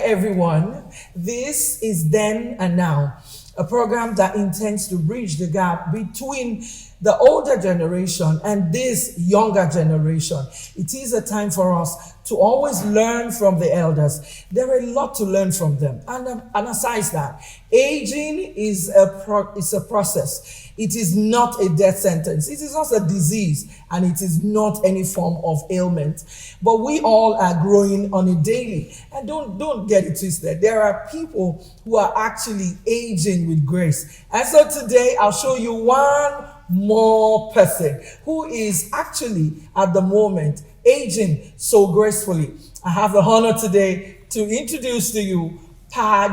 everyone. This is Then and Now, a program that intends to bridge the gap between the older generation and this younger generation. It is a time for us to always learn from the elders. There are a lot to learn from them. And aside that, aging is a process. It is not a death sentence. It is not a disease, and it is not any form of ailment. But we all are growing on a daily. And don't get it twisted. There are people who are actually aging with grace. And so today I'll show you one more person who is actually at the moment aging so gracefully. I have the honor today to introduce to you Pa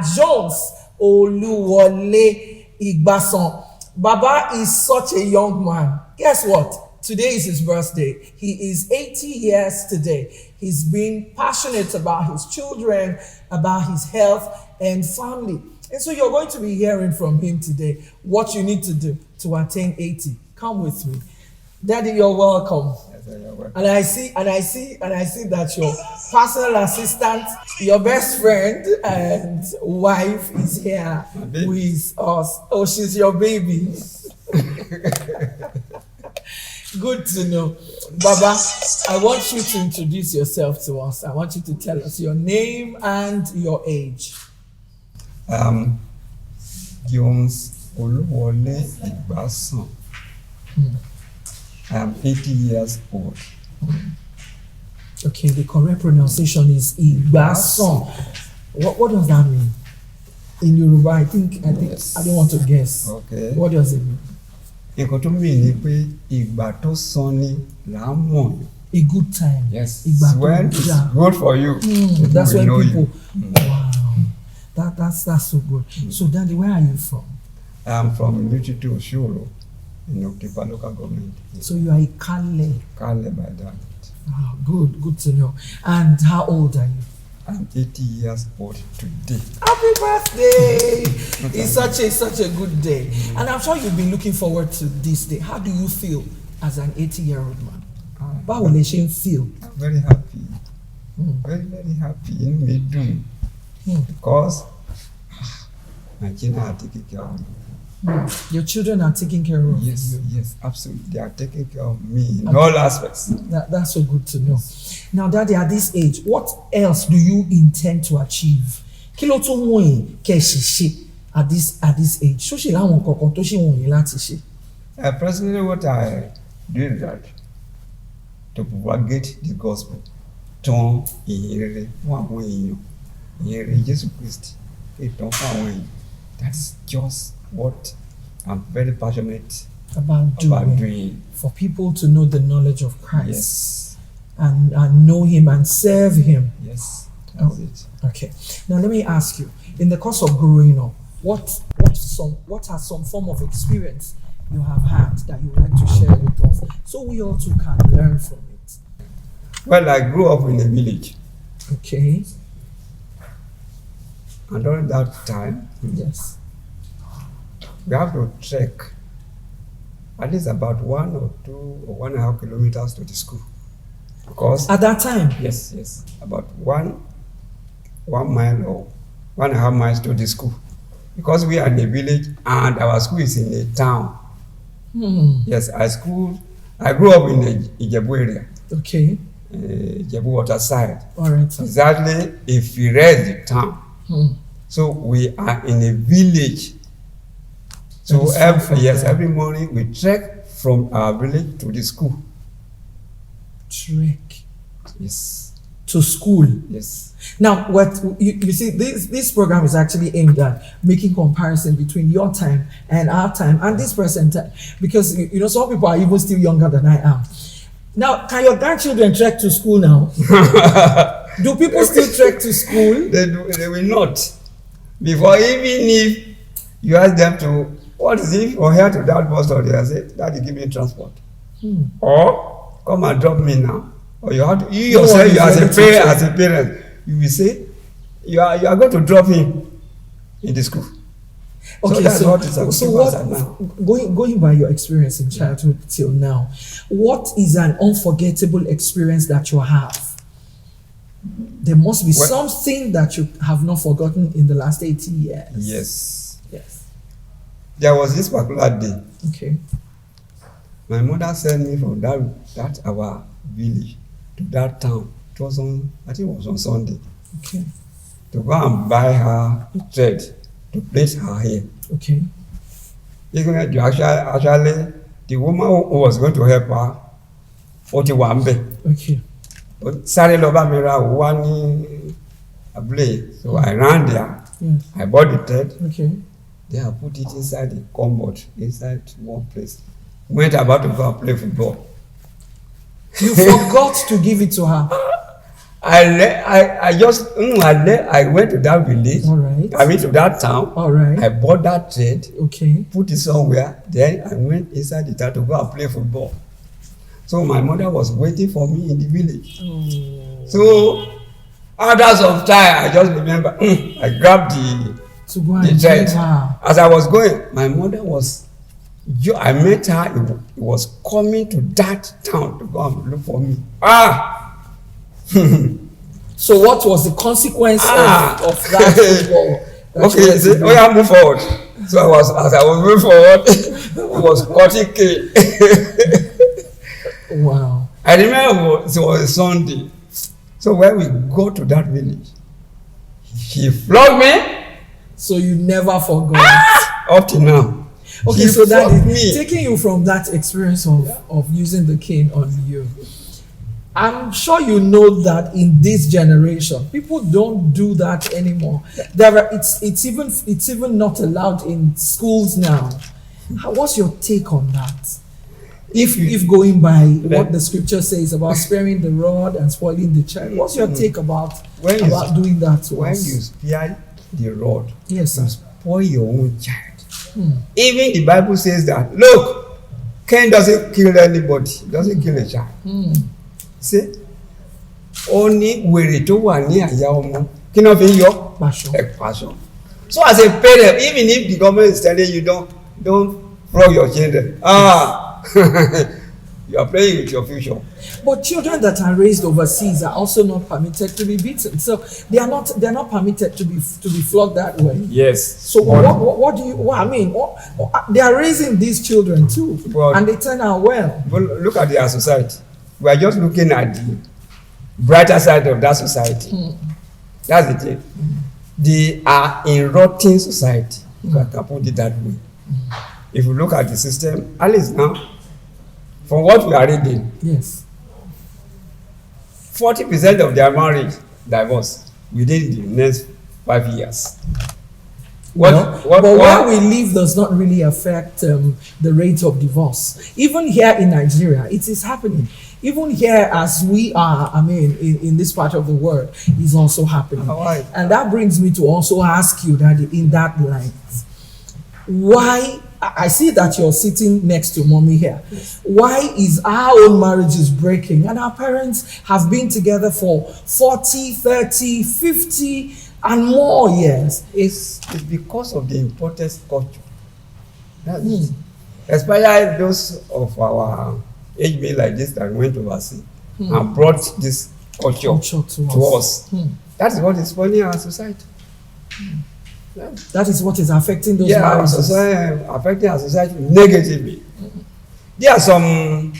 Oluwole Igbasan. Baba is such a young man. Guess what? Today is his birthday. He is 80 years today. He's been passionate about his children, about his health and family. And so you're going to be hearing from him today what you need to do to attain 80. Come with me. Daddy, you're welcome. Yes, you're welcome. And I see that your personal assistant, your best friend and wife is here with us. Oh, she's your baby. Good to know. Baba, I want you to introduce yourself to us. I want you to tell us your name and your age. Jones Oluwole Igbasan. I am 80 years old. Okay, the correct pronunciation is Igbasan. What does that mean? In Yoruba, I think Yes. I don't want to guess. Okay. What does it mean? Nǹkan tó mean ni pé ìgbà tó sàn ni là ń mọ̀. A good time. Yes. Ìgbà tó When it's dáa. good for you, people That's will when know people. you. Wow, that's so good. So, Daddy, where are you from? I am from Luchito Oshoro in Oktipa local government. So you are a Kale. Kale by that. Wow, good to know. And how old are you? I'm 80 years old today. Happy birthday! It's such a good day, and I'm sure you've been looking forward to this day. How do you feel as an 80-year-old man? Báwo lẹ ṣe ń feel? I'm very happy. Very happy. Inú mi dùn. Because my children are taking care of me. Your children are taking care of you. Yes, absolutely. They are taking care of me in all aspects. That's so good to know. Now, Daddy, at this age, what else do you intend to achieve? Kí ló tún wù yín kẹ́ ṣe ṣe at this age? Ṣó ṣì láwọn nǹkan tó ṣì wù yín láti ṣe? Personally, what I do is that to propagate the gospel. Tán ìyìn rere fún àwọn èèyàn. Ìyìn rere Jésù Kristi. Ìtàn fún àwọn èèyàn. That's just what I'm very passionate About doing. For people to know the knowledge of Christ. Yes. And know him and serve him. Yes. That's it. Okay. Now let me ask you, in the course of growing up, what are some form of experience you have had that you would like to share with us so we all too can learn from it? Well, I grew up in a village. Okay. And during that time, Yes. we have to trek at least about 1 or 2 or 1.5 kilometers to the school. Because At that time? yes, about 1 mile or 1.5 miles to the school. Because we are in a village and our school is in a town. Yes, I grew up in the Ijebu area. Okay. Ijebu water side. All right. Sir. Exactly, if we read the town. So we are in a village. So every morning we trek from our village to the school. Trek Yes. to school. Yes. Now, what you see, this program is actually aimed at making comparison between your time and our time and this present time, because some people are even still younger than I am. Now, can your grandchildren trek to school now? Do people still trek to school? They will not. Before, even if you ask them to, what is it or here to that bus stop, they say, Daddy, give me transport. Or come and drop me now. Or you have to, you yourself, you as a parent, you will say, you are going to drop him in the school. Okay, so going by your experience in childhood till now, what is an unforgettable experience that you have? There must be something that you have not forgotten in the last 80 years. Yes. Yes. There was this particular day. Okay. My mother sent me from that our village to that town. It was on, I think it was on Sunday. Okay. To go and buy her thread to plait her hair. Okay. Actually, the woman who was going to help her, 41 be. Okay. But Sari Loba Mira one ablaze. So I ran there. Yes. I bought the thread. Okay. Then I put it inside the cupboard, inside one place. Went about to go and play football. You forgot to give it to her. I went to that village. All right. I went to that town. All right. I bought that thread. Okay. Put it somewhere. Then I went inside the town to go and play football. So my mother was waiting for me in the village. Oh. So after some time, I just remember, I grabbed the thread. As I was going, my mother was, I met her, it was coming to that town to go and look for me. So what was the consequence of that football? Okay, yeah, move forward. So as I was moving forward, it was cutting cane. Wow. I remember it was a Sunday. So when we go to that village, she flogged me. So you never forgot. Up to now. Okay, so that is taking you from that experience of using the cane on you. I'm sure you know that in this generation, people don't do that anymore. It's even not allowed in schools now. What's your take on that? If going by what the scripture says about sparing the rod and spoiling the child, what's your take about doing that to when us? You spare the rod, yes, sir. You spoil your own child. Even the Bible says that, look, Cain doesn't kill anybody, doesn't kill a child. See? Only wèrè tó wà ní àyà ọmọ kí náà fi yọ passion. So as a parent, even if the government is telling you don't flog your children, you are playing with your future. But children that are raised overseas are also not permitted to be beaten. So they are not permitted to be flogged that way. Yes. So what do you? I mean, they are raising these children too, and they turn out well. But look at their society. We are just looking at the brighter side of that society. That's the thing. They are in rotten society. If I can put it that way. If you look at the system, at least now, from what we are reading, yes, 40% of their marriage divorce within the next 5 years. But where we live does not really affect the rate of divorce. Even here in Nigeria, it is happening. Even here, as we are, in this part of the world, is also happening. Right. And that brings me to also ask you that in that light, why? I see that you're sitting next to mommy here. Yes. Why is our own marriages breaking? And our parents have been together for 40, 30, 50 and more years. It's because of the imported culture. That's it. Especially those of our age mate like this that went overseas and brought this culture to us. That is what is spoiling our society. Yeah. That is what is affecting those marriages. Affecting our society negatively. There are some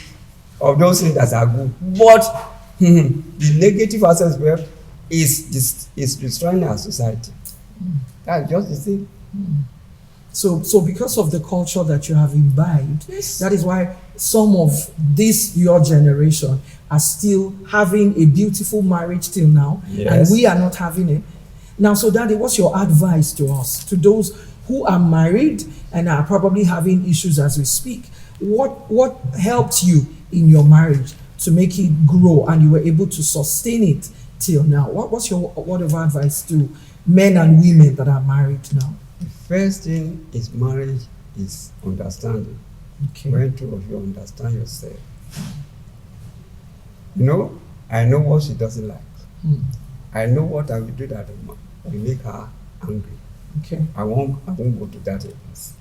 of those things that are good, but the negative aspect is destroying our society. That's just the thing. So because of the culture that you have imbibed, yes, that is why some of this your generation are still having a beautiful marriage till now, yes, and we are not having it. Now, so Daddy, what's your advice to us, to those who are married and are probably having issues as we speak? What helped you in your marriage to make it grow and you were able to sustain it till now? What's your word of advice to men and women that are married now? The first thing is marriage is understanding. Okay. When two of you understand yourself. You know, I know what she doesn't like. I know what I will do that will make her angry. Okay. I won't go to that place.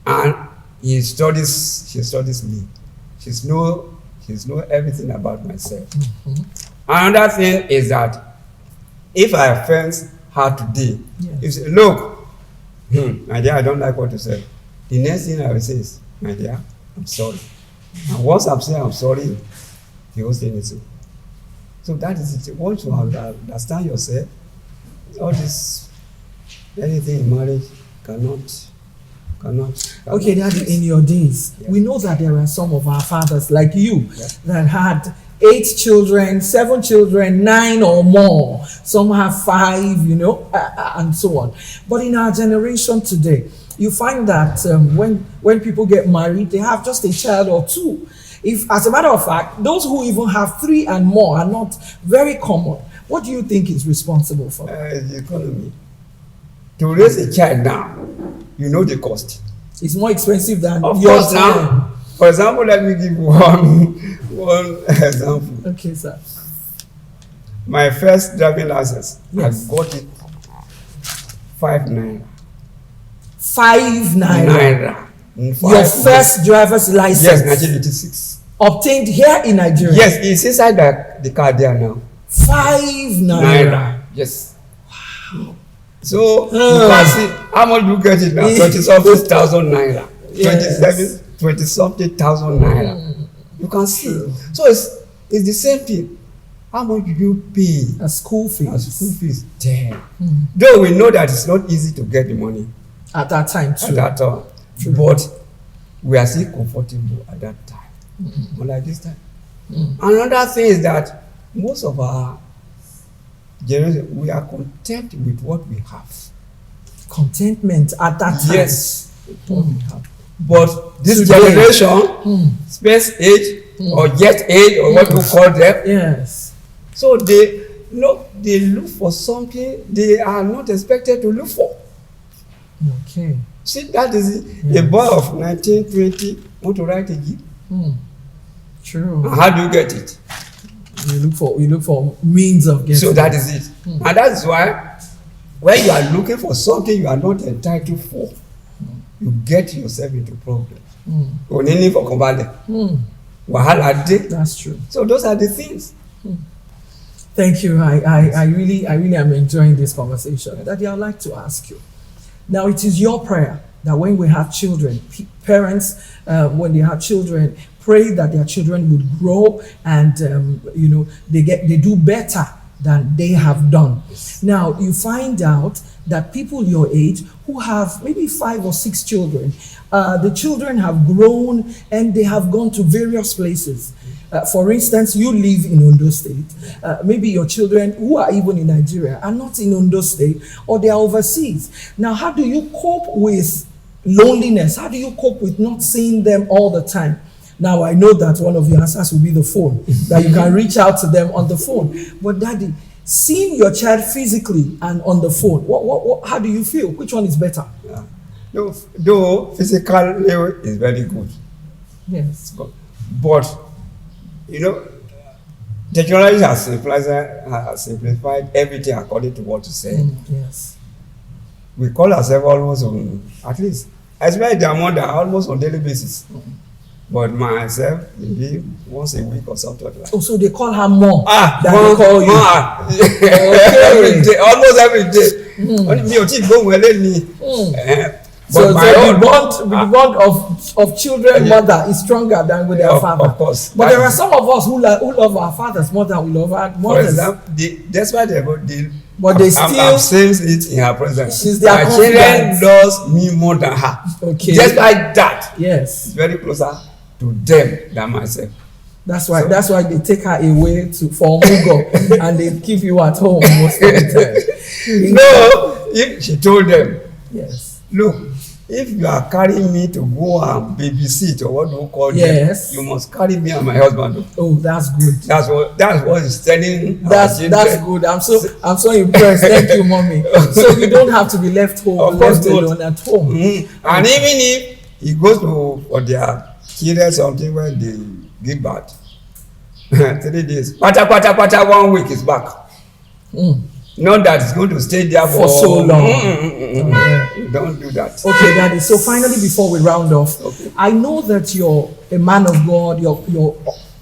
And she studies me. She's know everything about myself. Another thing is that if I offend her today, Yes. you say, look, my dear, I don't like what you said. The next thing I will say is, my dear, I'm sorry. And once I'm saying I'm sorry, the whole thing is over. So that is it. Once you understand yourself, all this, anything in marriage cannot. Okay, Daddy, in your days, we know that there are some of our fathers like you that had 8 children, 7 children, 9 or more. Some have 5, and so on. But in our generation today, you find that when people get married, they have just a child or 2. If, as a matter of fact, those who even have 3 and more are not very common. What do you think is responsible for that? The economy. To raise a child now, you know the cost. It's more expensive than Of your course time. now. For example, let me give one example. Okay, sir. My first driving license, Yes. I got it 5 naira. 5 naira. Your first driver's license. Yes, 1986. Obtained here in Nigeria. Yes, it's inside the car there now. 5 naira. Yes. So you can see how much you get it now. 20-something thousand naira. Yes. 20-something thousand naira. You can see. So it's the same thing. How much do you pay As school fees. as school fees? Damn. Though we know that it's not easy to get the money At that time too. at that time, but we are still comfortable at that time. Unlike this time. Another thing is that most of our generation, we are content with what we have. Contentment at that time. Yes, with what we have. But this Today. generation, space age or jet age or what we call them, Yes. so they look for something they are not expected to look for. Okay. See, that is it. A boy of 1920 want to write a G. True. And how do you get it? We look for means of getting. So that is it. And that is why when you are looking for something you are not entitled for, you get yourself into problems. Only for Kombale. Wahala dey. That's true. So those are the things. Thank you. I really am enjoying this conversation. Daddy, I'd like to ask you. Now, it is your prayer that when we have children, parents, when they have children, pray that their children would grow and they do better than they have done. Now, you find out that people your age who have maybe 5 or 6 children, the children have grown and they have gone to various places. For instance, you live in Ondo State. Maybe your children who are even in Nigeria are not in Ondo State or they are overseas. Now, how do you cope with loneliness? How do you cope with not seeing them all the time? Now, I know that one of your answers will be the phone, that you can reach out to them on the phone. But Daddy, seeing your child physically and on the phone, how do you feel? Which one is better? Yeah. Though physical is very good. Yes. But technology has simplified everything according to what you say. Yes. We call ourselves almost on, at least, especially their mother, almost on daily basis. But myself, maybe once a week or something like that. Oh, so they call her more than more, they call you. Every day, almost every day. Me ò tí gbóhùn ẹlẹ́ni. So the bond of children mother is stronger than with their father. Of course. But there are some of us who love our fathers more than we love our mothers. For example, that's why But they still. I'm saying it in her presence. She's their My children confidant. loves me more than her. Okay. Just like that. Yes. It's very closer to them than myself. That's why they take her away for Mugo and they keep you at home most of the time. No, if she told them, Yes. look, if you are carrying me to go and babysit or what do you call Yes. them, you must carry me and my husband. Oh, that's good. That's what he's telling. That's good. I'm so impressed. Thank you, mommy. So you don't have to be left alone at home. And even if he goes for their children something when they give birth, 3 days, pata 1 week is back. Not that it's going to stay there for so long. Don't do that. Okay, Daddy. So finally, before we round off, I know that you're a man of God. You're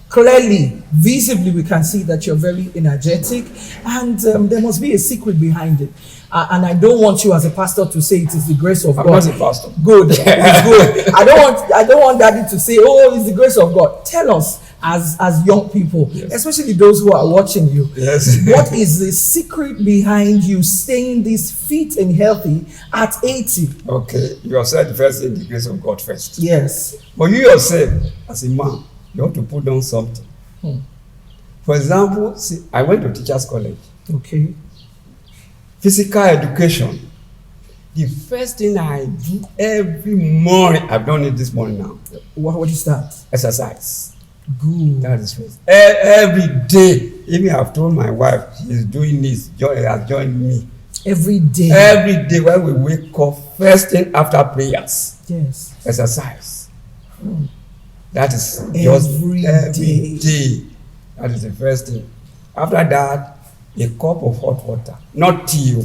Clearly, visibly, we can see that you're very energetic, and there must be a secret behind it. And I don't want you as a pastor to say it is the grace of I'm God. not a pastor. Good, it's good. I don't want daddy to say, oh, it's the grace of God. Tell us as young people, Yes. especially those who are watching you, Yes. what is the secret behind you staying this fit and healthy at 80? Okay, you have said the first thing, the grace of God first. Yes. But you yourself, as a man, you have to put down something. For example, see, I went to teachers' college. Okay. Physical education. The first thing I do every morning, I've done it this morning now. What is that? Exercise. Good. That is first. Every day, even I've told my wife, she's doing this, has joined me. Every day. Every day when we wake up, first thing after prayers, Yes. exercise. That is just Every every day. That is the first thing. After that, a cup of hot water, not tea.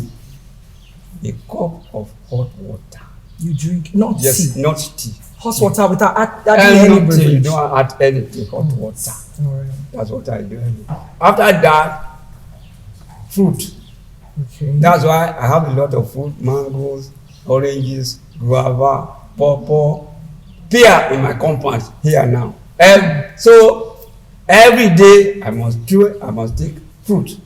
A cup of hot water. You drink not Yes, tea. not tea. Hot water without adding any Anything, you beverage. don't add anything, hot water. All right. That's what I do. After that, fruit. Okay. That's why I have a lot of fruit, mangoes, oranges, guava, pawpaw, pear in my compound here now. So every day I must take fruit.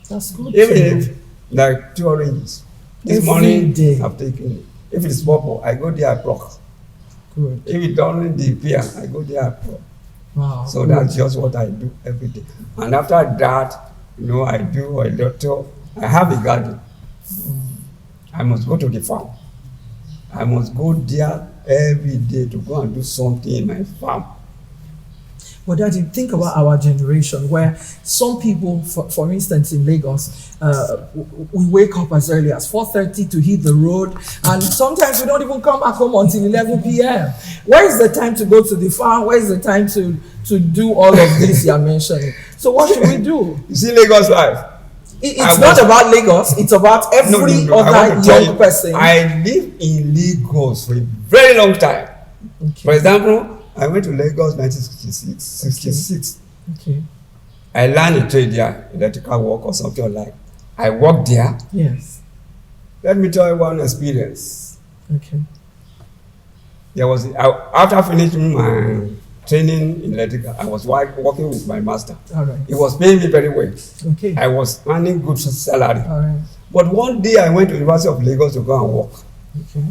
That's good. Even to know. if like 2 oranges. This Every morning day. I've taken it. If it's pawpaw, I go there, I pluck. Good. If it's only the pear, I go there, I pluck. Wow. So good. that's just what I do every day. And after that, I do a lot. I have a garden. I must go to the farm. I must go there every day to go and do something in my farm. But Daddy, think about our generation where some people, for instance, in Lagos, we wake up as early as 4:30 to hit the road, and sometimes we don't even come back home until 11 p.m. Where is the time to go to the farm? Where is the time to do all of this you're mentioning? So what should we do? You see Lagos life? It's not about Lagos. It's about every No, I other want to tell young you, person. I live in Lagos for a very long time. Okay. For example, I went to Lagos 1966. Okay. I learned a trade there, electrical work or something like. I worked there. Yes. Let me tell you one experience. Okay. After finishing my training in electrical, I was working with my master. All right. He was paying me very well. Okay. I was earning good salary. All right. But one day I went to the University of Lagos to go and work. Okay.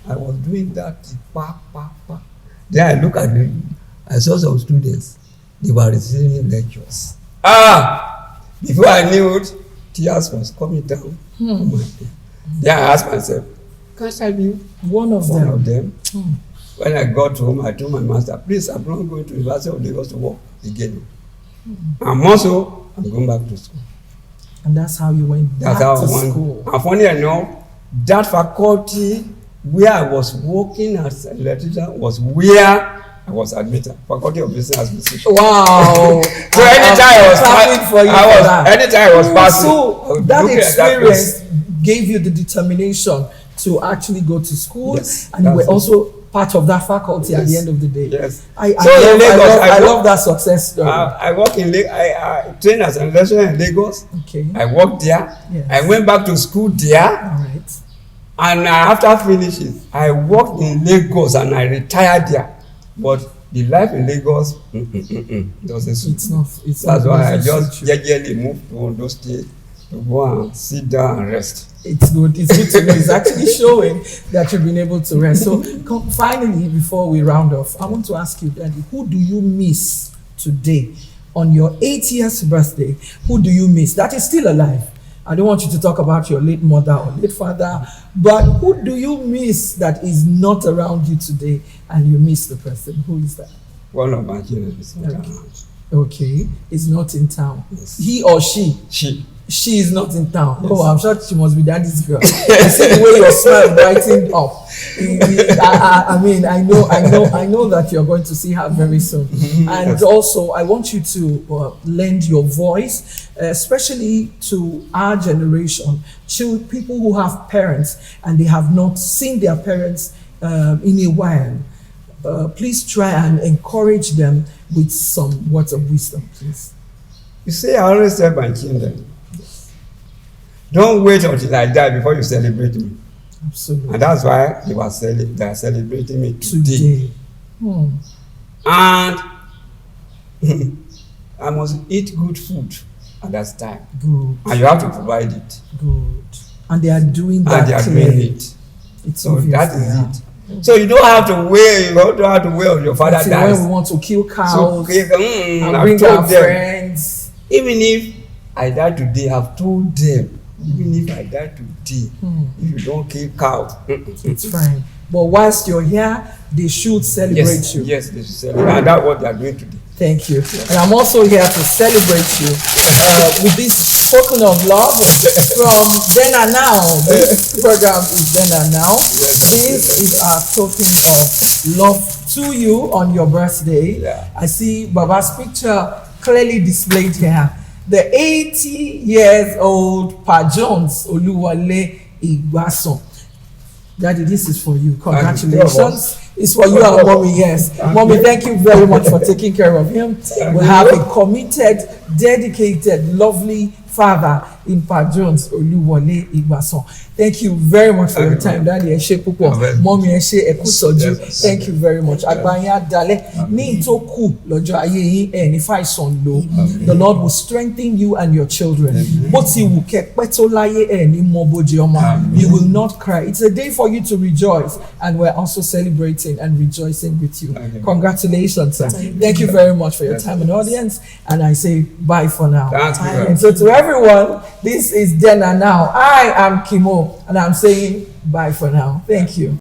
I was doing that. Then I look at them. I saw some students. They were receiving lectures. Before I knew it, tears was coming down. on my head. Then I asked myself, can't I be One of them. When I got home, I told my master, please, I'm not going to the University of Lagos to work again. I'm going back to school. And that's how you went back to school. And funny enough, that faculty where I was working as an electrician was where I was admitted. Faculty of Business Administration. Wow. So anytime I was passing, so that experience gave you the determination to actually go to school, yes, and you were also part of that faculty at the end of the day. Yes. I love that success story. I work in Lagos. I trained as an electrician in Lagos. Okay. I worked there. Yes. I went back to school there. All right. And after finishing, I worked in Lagos and I retired there. But the life in Lagos doesn't suit. It's not. That's why I just gradually moved to Ondo State to go and sit down and rest. It's good. It's good to know. It's actually showing that you've been able to rest. So finally, before we round off, I want to ask you, Daddy, who do you miss today on your 80th birthday? Who do you miss that is still alive? I don't want you to talk about your late mother or late father, but who do you miss that is not around you today and you miss the person? Who is that? One of my children is not around. Okay, is not in town. Yes. He or she? She is not in town. Yes. Oh, I'm sure she must be daddy's girl. I see the way your smile brightened up. I know that you're going to see her very soon. And yes. Also, I want you to lend your voice, especially to our generation, to people who have parents and they have not seen their parents in a while. please try and encourage them with some words of wisdom, please. You see, I always tell my children, don't wait until I die before you celebrate me. Absolutely. And that's why they are celebrating me today. And I must eat good food at that time. Good. And you have to provide it. Good. And they are doing that. And they are doing it. It's so obvious, that is yeah. it. So you don't have to wait. You don't have to wait until your father dies. When we want to kill cows, so, and bring our friends. Even if I die today, I've told them. Even if I die today, if you don't kill cows, it's fine. But whilst you're here, they should celebrate you. Yes, they should celebrate. And that's what they are doing today. Thank you. And I'm also here to celebrate you with this token of love from Then and Now. This program is Then and Now. This is our token of love to you on your birthday. Yeah. I see Baba's picture clearly displayed here. The 80 years old Pa Oluwole Igbasan. Daddy, this is for you. Congratulations. It's for you and Mommy, yes. Mommy, thank you very much for taking care of him. We have a committed, dedicated, lovely father in Pa Oluwole Igbasan. Thank you very much for your time, Daddy. Eshe pupo. Mommy, eshe ekusoju. Thank you very much. Agbanya dale ni itoku lọ́jọ́ ayé yín ẹ ní fàìsàn lò. The Lord will strengthen you and your children. Bó ti wù kẹ́ pẹ́ tó láyé ẹ ní mọ bójú ọmọ. You will not cry. It's a day for you to rejoice, and we're also celebrating and rejoicing with you. Congratulations, sir. Thank you very much for your time and audience, and I say bye for now. And so to everyone, this is Then and Now. I am Kimo, and I'm saying bye for now. Thank you.